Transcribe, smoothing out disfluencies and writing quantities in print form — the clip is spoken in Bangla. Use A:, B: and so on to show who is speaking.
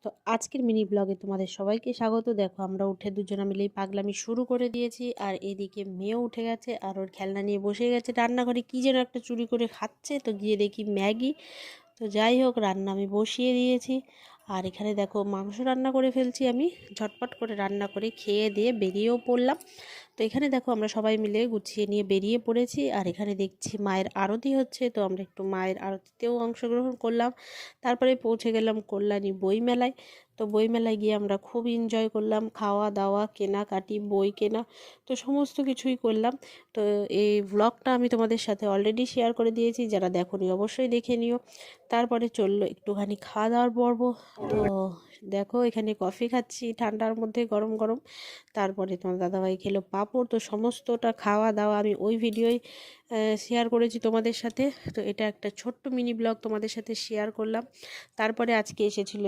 A: তো আজকের মিনি ব্লগে তোমাদের সবাইকে স্বাগত। দেখো আমরা উঠে দুজনে মিলেই পাগলামি শুরু করে দিয়েছি, আর এদিকে মেয়েও উঠে গেছে আর ওর খেলনা নিয়ে বসে গেছে। রান্নাঘরে কী যেন একটা চুরি করে খাচ্ছে, তো গিয়ে দেখি ম্যাগি। তো যাই হোক, রান্না আমি বসিয়ে দিয়েছি। আর এখানে দেখো মাংস রান্না করে ফেলছি আমি, ঝটপট করে রান্না করে খেয়ে দিয়ে বেরিয়েও পড়লাম। তো এখানে দেখো আমরা সবাই মিলে গুছিয়ে নিয়ে বেরিয়ে পড়েছি। আর এখানে দেখছি মায়ের আরতি হচ্ছে, তো আমরা একটু মায়ের আরতিতেও অংশগ্রহণ করলাম। তারপরে পৌঁছে গেলাম কল্যাণী বইমেলায়। তো বইমেলায় গিয়ে আমরা খুব এনজয় করলাম, খাওয়া দাওয়া, কেনাকাটি, বই কেনা, তো সমস্ত কিছুই করলাম। তো এই ব্লগটা আমি তোমাদের সাথে অলরেডি শেয়ার করে দিয়েছি, যারা দেখোনি অবশ্যই দেখে নিও। তারপরে চললো একটুখানি খাওয়া দাওয়ার পর্ব। তো দেখো এখানে কফি খাচ্ছি ঠান্ডার মধ্যে, গরম গরম। তারপরে তোমার দাদাভাই খেলো পাঁপড়। তো সমস্তটা খাওয়া দাওয়া আমি ওই ভিডিওই শেয়ার করেছি তোমাদের সাথে। তো এটা একটা ছোট্ট মিনি ব্লগ তোমাদের সাথে শেয়ার করলাম। তারপরে আজকে এসেছিলো